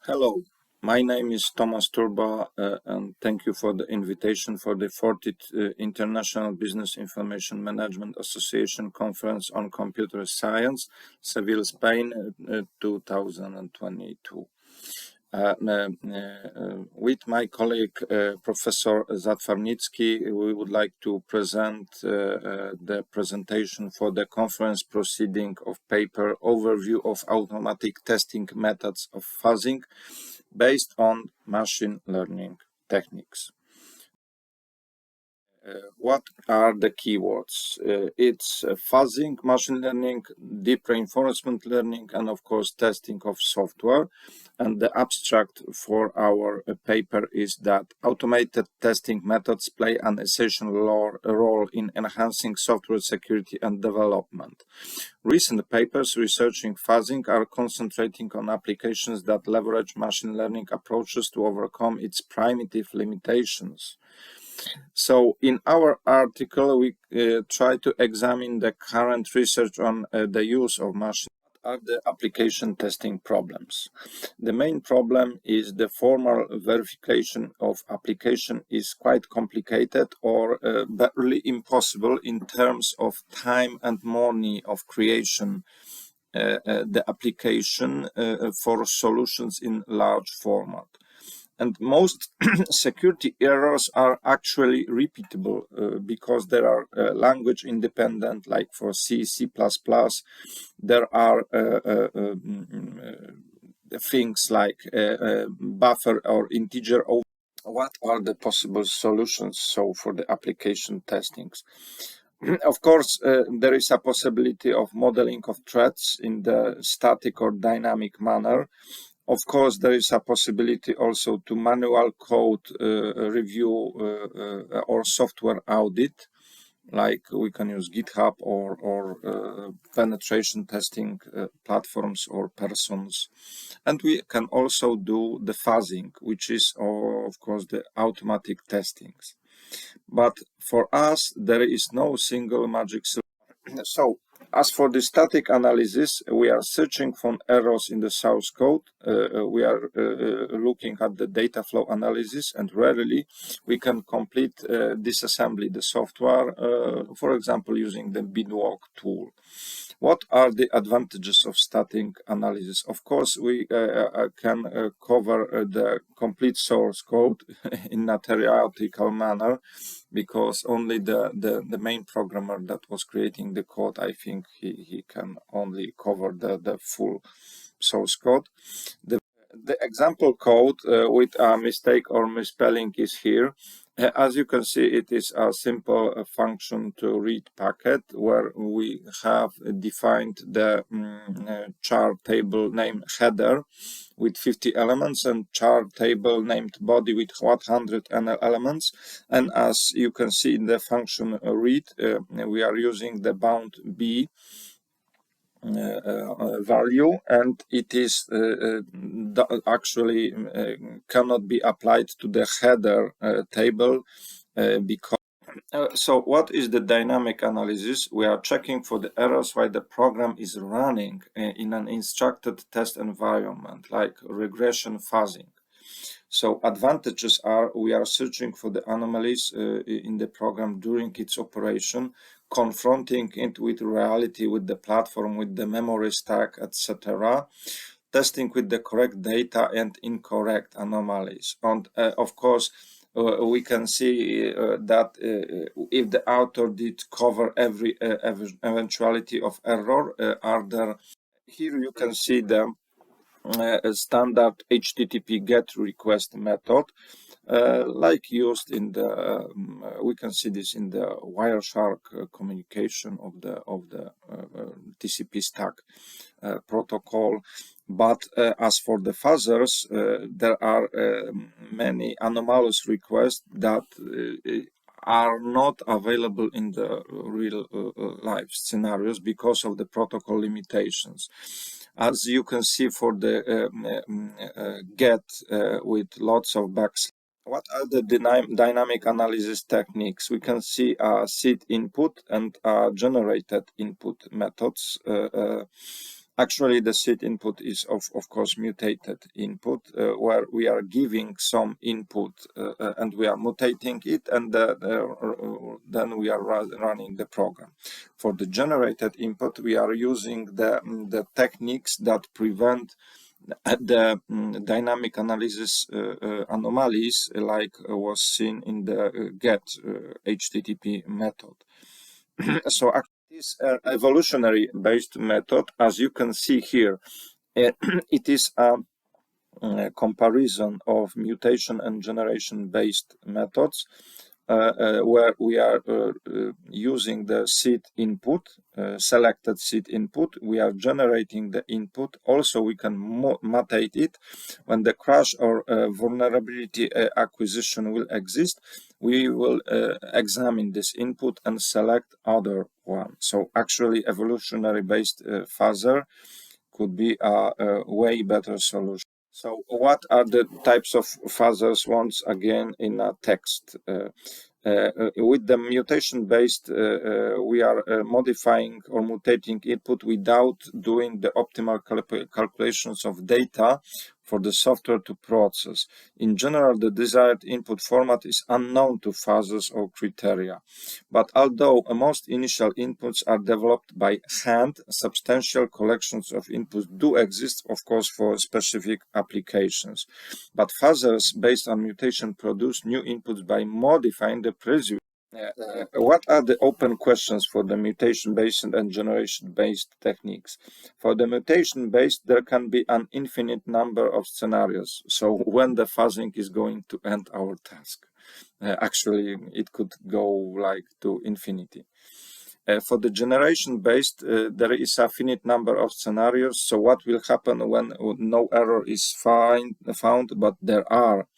Hello, my name is Tomasz TURBA and thank you for the invitation for the 40th International Business Information Management Association Conference on Computer Science, Seville, Spain, 2022. With my colleague Professor ZATWARNICKI, we would like to present the presentation for the conference proceeding of paper Overview of Automatic Testing Methods of Fuzzing based on Machine Learning Techniques. What are the keywords? It's fuzzing, machine learning, deep reinforcement learning, and of course testing of software. And the abstract for our paper is that automated testing methods play an essential role in enhancing software security and development. Recent papers researching fuzzing are concentrating on applications that leverage machine learning approaches to overcome its primitive limitations. So in our article, we try to examine the current research on the use of machine are the application testing problems. The main problem is the formal verification of application is quite complicated or barely impossible in terms of time and money of creation the application for solutions in large format. And most security errors are actually repeatable because there are language independent, like for C, C++. There are things like buffer or integer. What are the possible solutions so for the application testings? Of course, there is a possibility of modeling of threats in the static or dynamic manner. Of course, there is a possibility also to manual code review or software audit, like we can use GitHub or penetration testing platforms or persons. And we can also do the fuzzing, which is, of course, the automatic testings. But for us, there is no single magic solution. So, as for the static analysis, we are searching for errors in the source code. We are looking at the data flow analysis, and rarely we can complete disassembly the software, for example, using the binwalk tool. What are the advantages of static analysis? Of course, we can cover the complete source code in a theoretical manner, because only the main programmer that was creating the code, I think he can only cover the full source code. The example code with a mistake or misspelling is here. As you can see, it is a simple function to read packet where we have defined the char table name header with 50 elements and char table named body with 100 elements. And as you can see in the function read, we are using the bound B value, and it is actually cannot be applied to the header table because so what is the dynamic analysis? We are checking for the errors while the program is running in an instructed test environment, like regression fuzzing. So advantages are we are searching for the anomalies in the program during its operation, confronting it with reality, with the platform, with the memory stack, etc. Testing with the correct data and incorrect anomalies. And of course, we can see that if the author did cover every eventuality of error, are there. Here you can see the standard HTTP GET request method, like used in the we can see this in the Wireshark communication of the TCP stack protocol. But as for the fuzzers, there are many anomalous requests that are not available in the real life scenarios because of the protocol limitations. As you can see for the GET with lots of backslash. What are the dynamic analysis techniques? We can see seed input and generated input methods. Actually, the seed input is of course mutated input, where we are giving some input and we are mutating it, and then we are running the program. For the generated input, we are using the techniques that prevent the dynamic analysis anomalies, like was seen in the get HTTP method. So this evolutionary based method, as you can see here, it is a comparison of mutation and generation based methods, where we are using the seed input, selected seed input. We are generating the input. Also, we can mutate it. When the crash or vulnerability acquisition will exist, we will examine this input and select other one. So actually, evolutionary based fuzzer could be a way better solution. So what are the types of fuzzers once again in a text? With the mutation-based, we are modifying or mutating input without doing the optimal calculations of data for the software to process. In general, the desired input format is unknown to fuzzers or criteria. But although most initial inputs are developed by hand, substantial collections of inputs do exist, of course, for specific applications. But fuzzers based on mutation produce new inputs by modifying the previous. What are the open questions for the mutation-based and generation-based techniques? For the mutation-based, there can be an infinite number of scenarios. So when the fuzzing is going to end our task? Actually, it could go like to infinity. For the generation-based, there is a finite number of scenarios. So what will happen when no error is found, but there are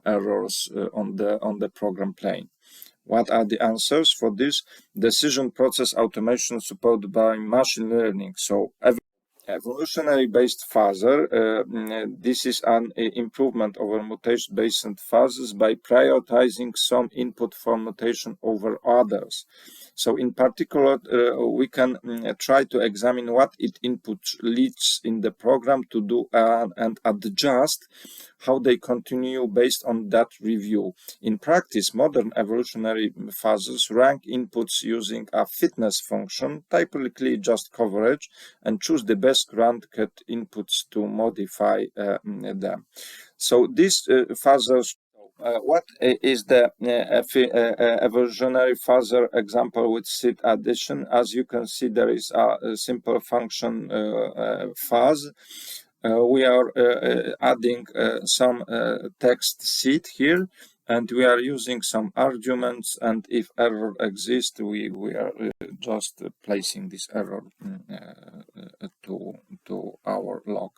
errors on the program plane? What are the answers for this? Decision process automation supported by machine learning. So evolutionary based fuzzer, this is an improvement over mutation based fuzzers by prioritizing some input for mutation over others. So in particular, we can try to examine what input leads in the program to do and adjust how they continue based on that review. In practice, modern evolutionary fuzzers rank inputs using a fitness function, typically just coverage, and choose the best ranked inputs to modify them. So these fuzzers, what is the evolutionary fuzzer example with seed addition? As you can see, there is a simple function fuzz. We are adding some text seed here, and we are using some arguments, and if error exists, we are just placing this error to our log.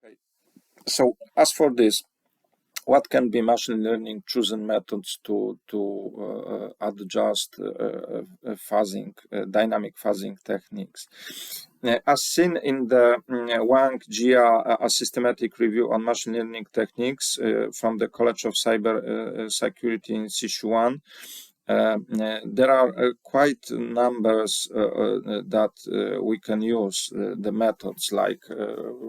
Okay. So as for this, what can be machine learning chosen methods to adjust fuzzing, dynamic fuzzing techniques? As seen in the Wang Jia, a systematic review on machine learning techniques from the College of Cyber Security in Sichuan, there are quite numbers that we can use the methods, like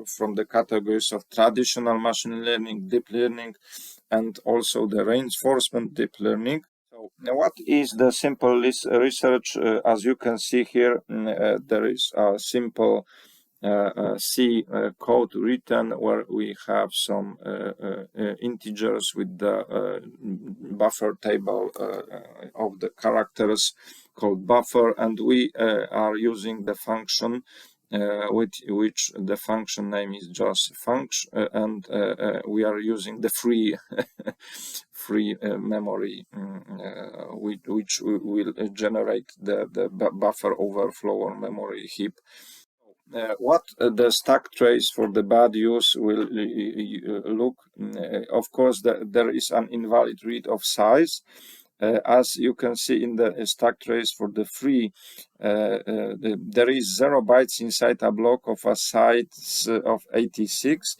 from the categories of traditional machine learning, deep learning, and also the reinforcement deep learning. So what is the simple research? As you can see here, there is a simple C code written where we have some integers with the buffer table of the characters called buffer, and we are using the function which the function name is just function, and we are using the free memory which will generate the buffer overflow or memory heap. What the stack trace for the bad use will look, of course, there is an invalid read of size. As you can see in the stack trace for the free, there is 0 bytes inside a block of a size of 86.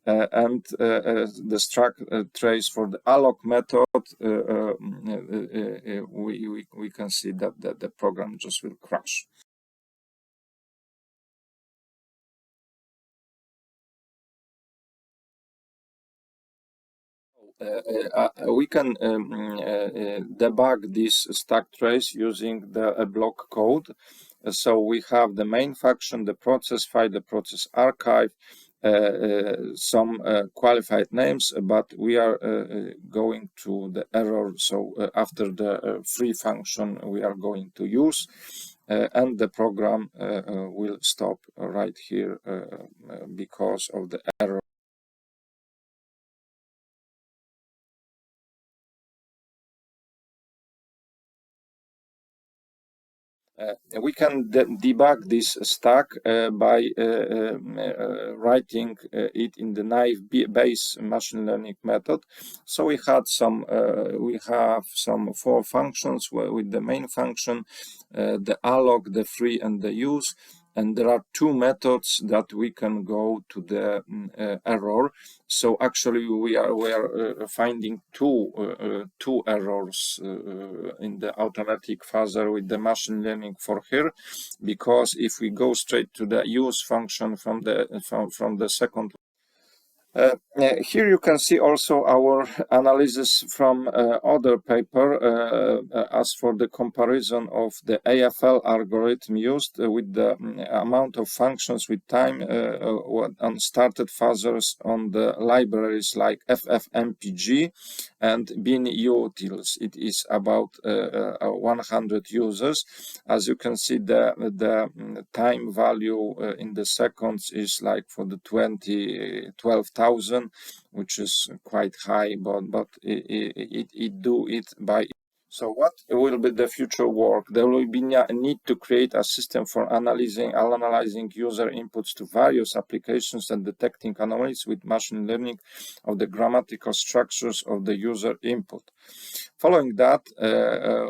and the struct trace for the alloc method, we can see that the program just will crash. We can debug this stack trace using the block code. So we have the main function, the process file, the process archive, some qualified names, but we are going to the error. So after the free function we are going to use, and the program will stop right here because of the error. We can debug this stack by writing it in the naive base machine learning method. So we have some 4 functions with the main function, the alloc, the free, and the use. And there are 2 methods that we can go to the error. So actually we are finding two errors in the automatic fuzzer with the machine learning for here, because if we go straight to the use function from the second, here you can see also our analysis from other paper as for the comparison of the AFL algorithm used with the amount of functions with time on started fuzzers on the libraries like FFmpeg and bin utils. It is about 100 users. As you can see, the time value in the seconds is like for the 12,000, which is quite high, but it do it by. So what will be the future work? There will be a need to create a system for analyzing user inputs to various applications and detecting anomalies with machine learning of the grammatical structures of the user input. Following that,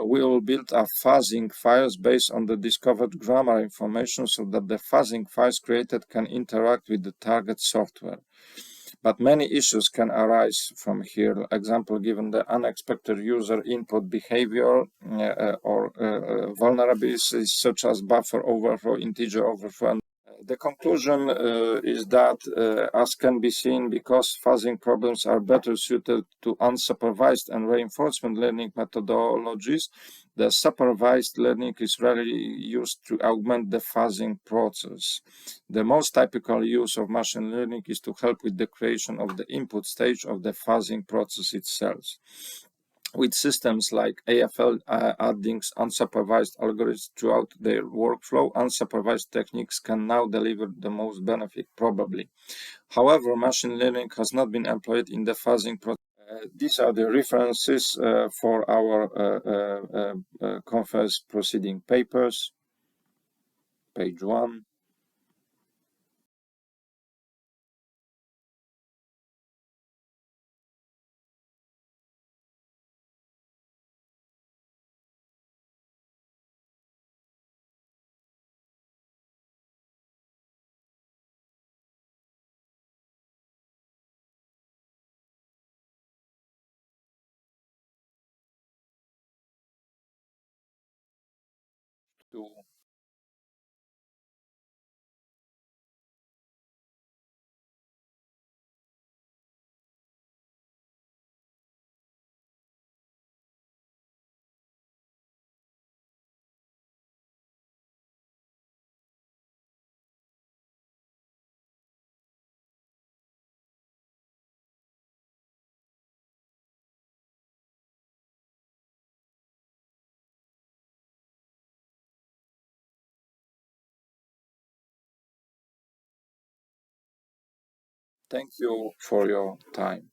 we will build a fuzzing files based on the discovered grammar information so that the fuzzing files created can interact with the target software. But many issues can arise from here. Example, given the unexpected user input behavior or vulnerabilities such as buffer overflow, integer overflow. The conclusion is that, as can be seen, because fuzzing problems are better suited to unsupervised and reinforcement learning methodologies, the supervised learning is rarely used to augment the fuzzing process. The most typical use of machine learning is to help with the creation of the input stage of the fuzzing process itself. With systems like AFL adding unsupervised algorithms throughout their workflow, unsupervised techniques can now deliver the most benefit, probably. However, machine learning has not been employed in the fuzzing process. These are the references for our conference proceeding papers. Page 1. Thank you for your time.